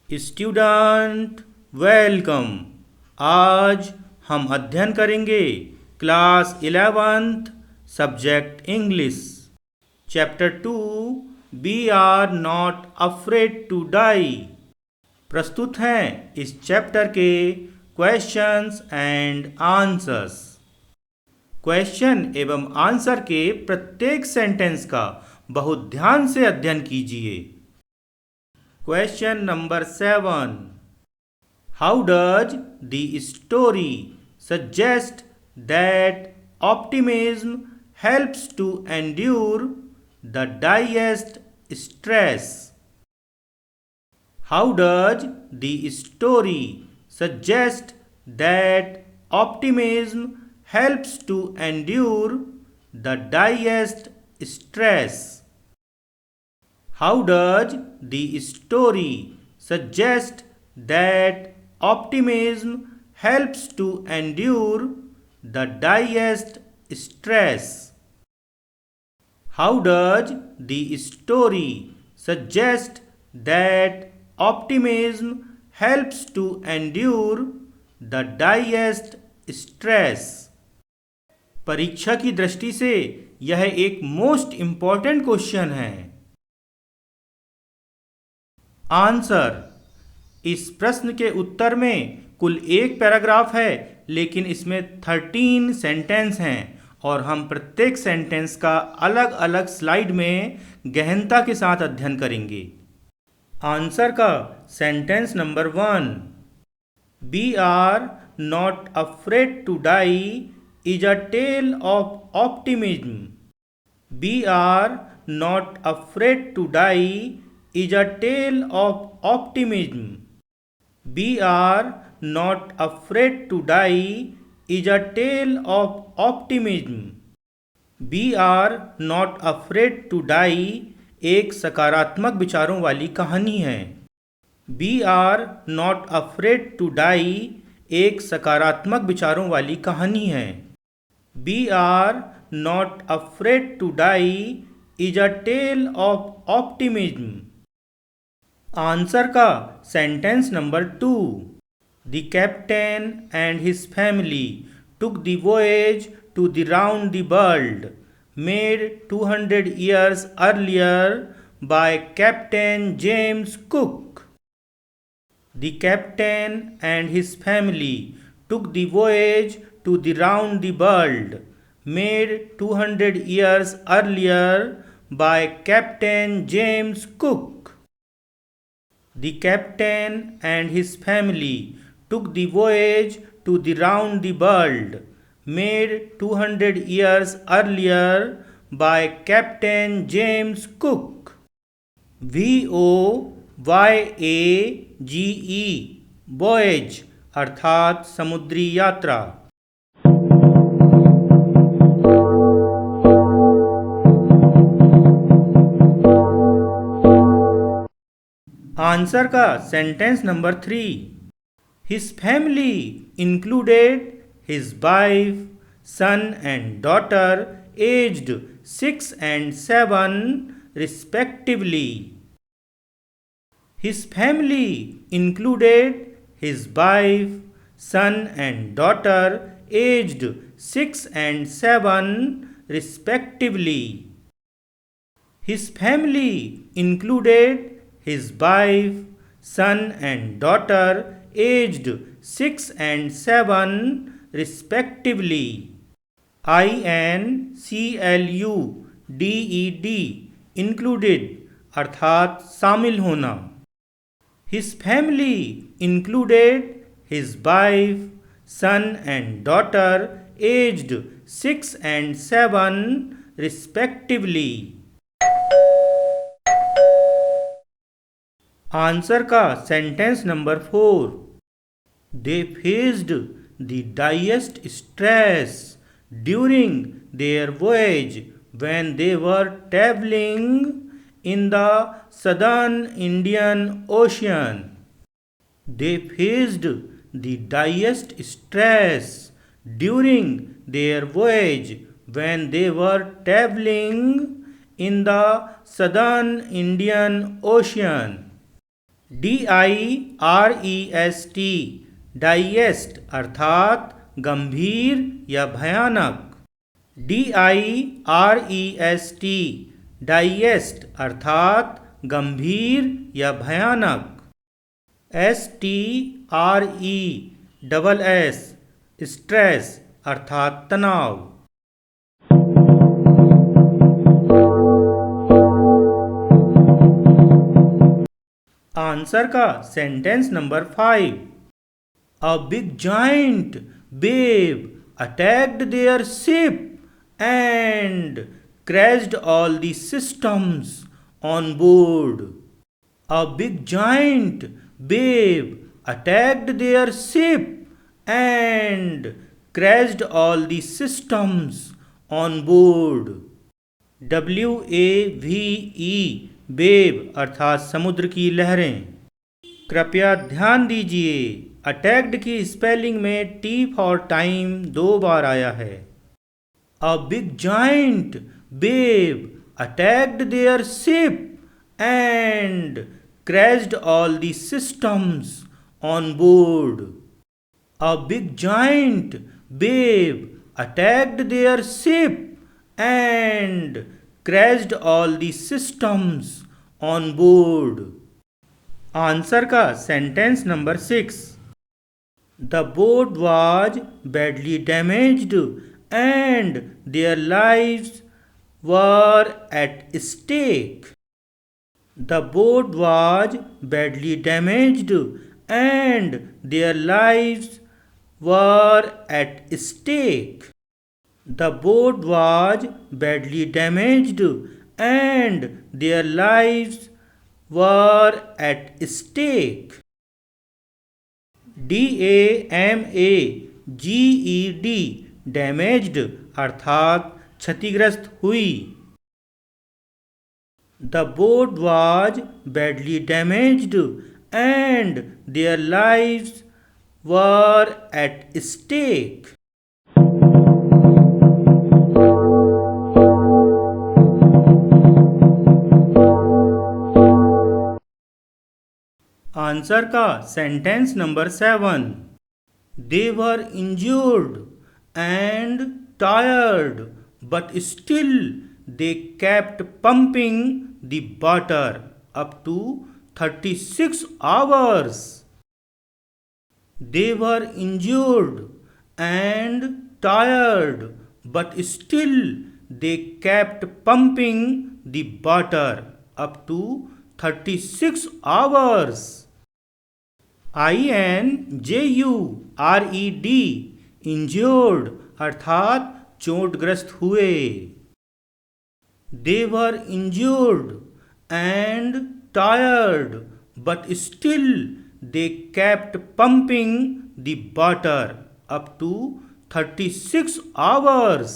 Student welcome. आज हम अध्ययन करेंगे class 11th subject English chapter 2 be are not afraid to die. प्रस्तुत हैं इस चैप्टर के क्वेश्चंस एंड आंसर्स। क्वेश्चन एवं आंसर के प्रत्येक सेंटेंस का बहुत ध्यान से अध्ययन कीजिए। Question number 7। How does the story suggest that optimism helps to endure the highest stress? How does the story suggest that optimism helps to endure the highest stress? How does the story suggest that optimism helps to endure the highest stress? How does the story suggest that optimism helps to endure the highest stress? परीक्षा की दृष्टि से यह एक most important question है। Answer. इस प्रश्न के उत्तर में कुल एक पैराग्राफ है, लेकिन इसमें 13 सेंटेंस हैं और हम प्रत्येक सेंटेंस का अलग अलग स्लाइड में गहनता के साथ अध्ययन करेंगे। आंसर का sentence number 1। Be are not afraid to die is a tale of optimism. Be are not afraid to die is a tale of optimism. Be are not afraid to die is a tale of optimism. Be are not afraid to die एक सकारात्मक विचारों वाली कहानी है। Be are not afraid to die एक सकारात्मक विचारों वाली कहानी है। Be are not afraid to die is a tale of optimism. Answer का sentence number 2। The captain and his family took the voyage to the round the world made 200 years earlier by captain James Cook. The captain and his family took the voyage to the round the world made 200 years earlier by captain James Cook. The captain and his family took the voyage to the round the world, made 200 years earlier by Captain James Cook. VOYAGE voyage अर्थात समुद्री यात्रा। Answer का sentence number 3। His family included his wife, son and daughter aged 6 and 7 respectively. His family included his wife, son and daughter aged 6 and 7 respectively. His family included his wife, son and daughter aged 6 and 7 respectively. INCLUDED included अर्थात शामिल होना। His family included his wife, son and daughter aged 6 and 7 respectively. Answer का sentence number 4। They faced the direst stress during their voyage when they were traveling in the southern Indian Ocean. They faced the direst stress during their voyage when they were traveling in the southern Indian Ocean. DIREST डाइएस्ट अर्थात गंभीर या भयानक। DIREST डाइएस्ट अर्थात गंभीर या भयानक। STRESS stress अर्थात तनाव। आंसर का sentence number 5। A big giant wave attacked their ship and crashed all the systems on board. A big giant wave attacked their ship and crashed all the systems on board. WAVE wave अर्थात समुद्र की लहरें। कृपया ध्यान दीजिए, attacked की spelling में T for time 2 बार आया है। A big giant wave attacked their ship and crashed all the systems on board. A big giant wave attacked their ship and crashed all the systems on board. Answer का sentence number 6। The boat was badly damaged and their lives were at stake. The boat was badly damaged and their lives were at stake. The boat was badly damaged and their lives were at stake. DAMAGED damaged अर्थात क्षतिग्रस्त हुई। The boat was badly damaged and their lives were at stake. Answer का sentence number 7। They were injured and tired, but still they kept pumping the water up to 36 hours. They were injured and tired, but still they kept pumping the water up to 36 hours. INJURED injured अर्थात चोटग्रस्त हुए। They were injured and tired, but still they kept pumping the water up to 36 hours.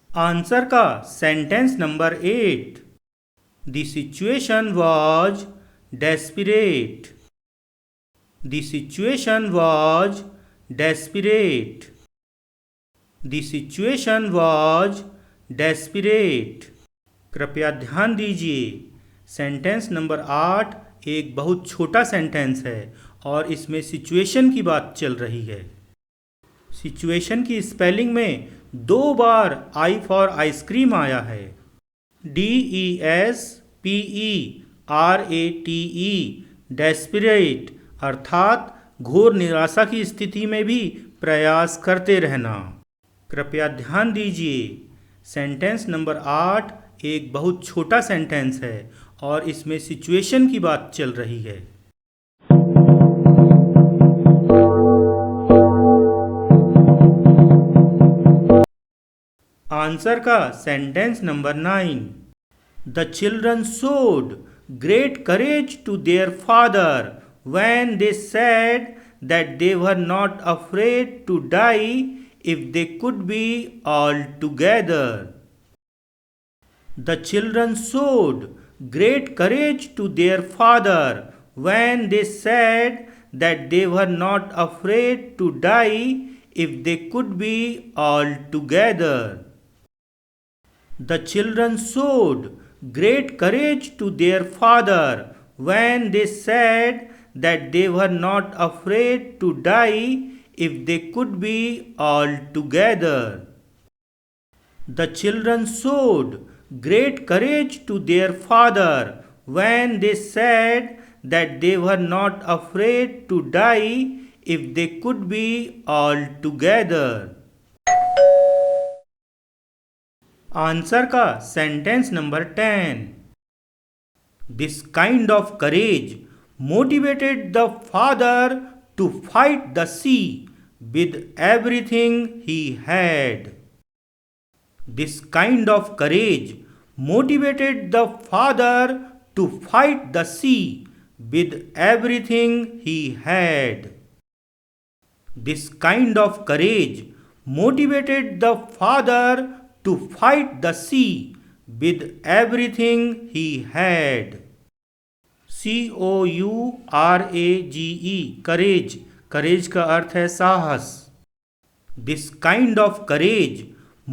Answer का sentence number 8। The situation was desperate. The situation was desperate. The situation was desperate. कृपया ध्यान दीजिए, sentence number 8 एक बहुत छोटा sentence है और इसमें सिचुएशन की बात चल रही है। सिचुएशन की स्पेलिंग में 2 बार I फॉर आइसक्रीम आया है। DESPERATE डेस्परेट अर्थात घोर निराशा की स्थिति में भी प्रयास करते रहना। कृपया ध्यान दीजिए, सेंटेंस नंबर 8 एक बहुत छोटा सेंटेंस है और इसमें सिचुएशन की बात चल रही है। आंसर का sentence number 9। The children showed great courage to their father when they said that they were not afraid to die if they could be all together. The children showed great courage to their father when they said that they were not afraid to die if they could be all together. The children showed great courage to their father when they said that they were not afraid to die if they could be all together. The children showed great courage to their father when they said that they were not afraid to die if they could be all together. Answer का sentence number 10. This kind of courage motivated the father to fight the sea with everything he had. This kind of courage motivated the father to fight the sea with everything he had. This kind of courage motivated the father to fight the sea with everything he had. COURAGE courage. करेज का अर्थ है साहस. This kind of courage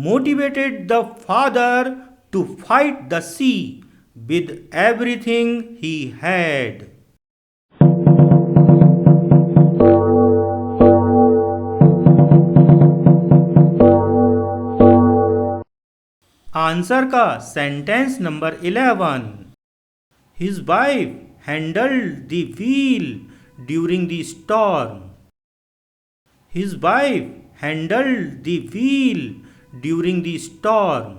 motivated the father to fight the sea with everything he had. Answer का sentence number 11. His wife handled the wheel during the storm. His wife handled the wheel during the storm.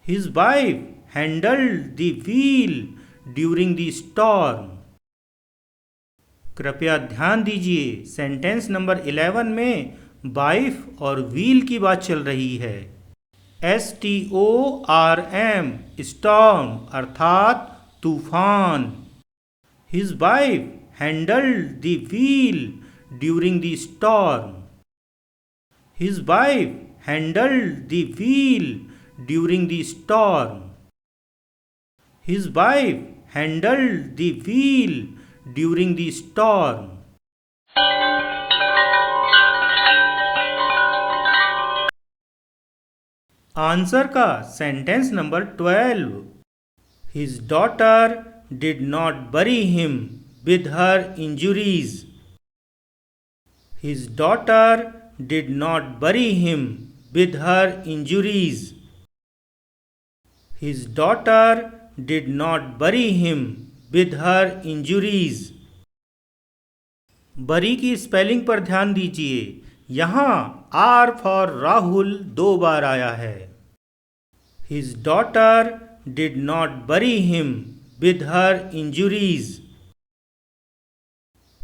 His wife handled the wheel during the storm. कृपया ध्यान दीजिए, sentence number 11 में wife और wheel की बात चल रही है. STORM स्टॉर्म अर्थात तूफान. His wife handled the wheel during the storm. His wife handled the wheel during the storm. His wife handled the wheel during the storm. Answer का sentence number 12. His daughter did not bury him with her injuries. His daughter did not bury him with her injuries. His daughter did not bury him with her injuries. बरी की spelling पर ध्यान दीजिए. यहाँ R for Rahul 2 बार आया है. His daughter did not bury him with her injuries.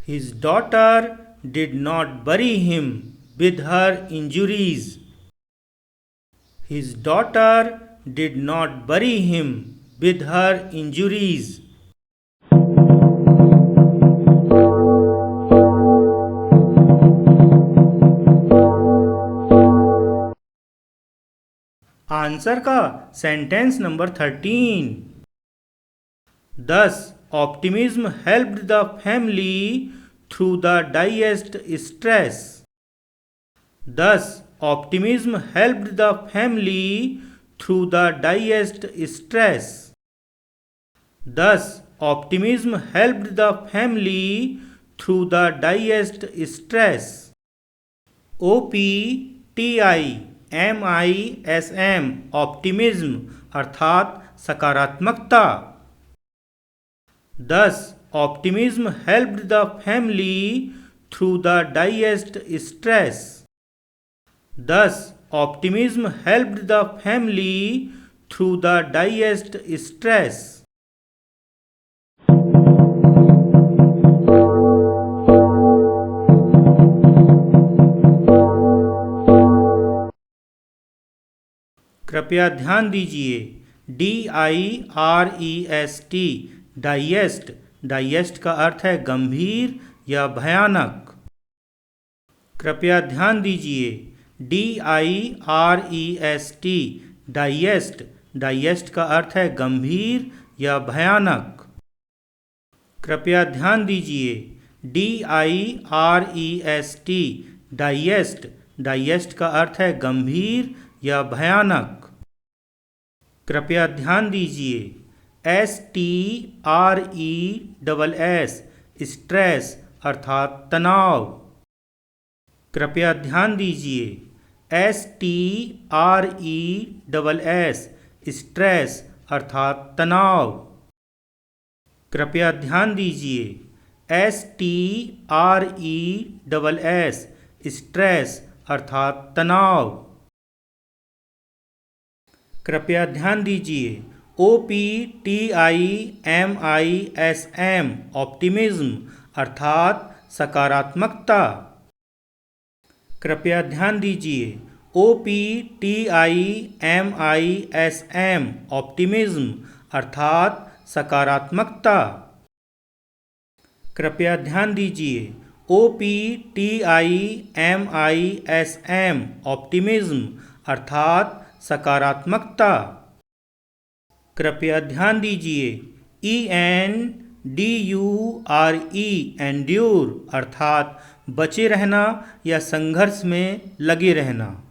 His daughter did not bury him with her injuries. His daughter did not bury him with her injuries. Answer का sentence number 13. Thus, optimism helped the family through the diest stress. Thus, optimism helped the family through the diest stress. Thus, optimism helped the family through the diest stress. OPTIMISM optimism अर्थात सकारात्मकता. Thus, optimism helped the family through the diest stress. Thus, optimism helped the family through the diest stress. कृपया ध्यान दीजिए. DIREST डाइएस्ट. डाइएस्ट का अर्थ है गंभीर या भयानक. कृपया ध्यान दीजिए. DIREST डाइएस्ट. डाइएस्ट का अर्थ है गंभीर या भयानक. कृपया ध्यान दीजिए. DIREST डाइएस्ट. डाइएस्ट का अर्थ है गंभीर या भयानक. कृपया ध्यान दीजिए, STRESS स्ट्रेस अर्थात तनाव। कृपया ध्यान दीजिए, STRESS स्ट्रेस अर्थात तनाव। कृपया ध्यान दीजिए, STRESS स्ट्रेस अर्थात तनाव। कृपया ध्यान दीजिए, OPTIMISM ऑप्टिमिज्म अर्थात सकारात्मकता। कृपया ध्यान दीजिए, OPTIMISM ऑप्टिमिज्म अर्थात सकारात्मकता। कृपया ध्यान दीजिए, OPTIMISM ऑप्टिमिज्म अर्थात सकारात्मकता। कृपया ध्यान दीजिए, ENDURE एंड्योर अर्थात बचे रहना या संघर्ष में लगे रहना।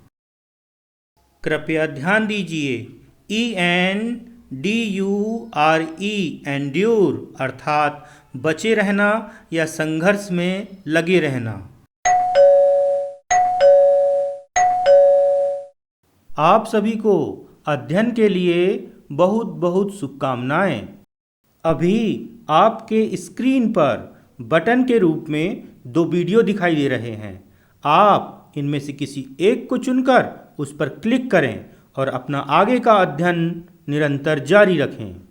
कृपया ध्यान दीजिए, ENDURE एंड्योर अर्थात बचे रहना या संघर्ष में लगे रहना। आप सभी को अध्ययन के लिए बहुत बहुत शुभकामनाएं। अभी आपके स्क्रीन पर बटन के रूप में 2 वीडियो दिखाई दे रहे हैं। आप इनमें से किसी एक को चुनकर उस पर क्लिक करें और अपना आगे का अध्ययन निरंतर जारी रखें।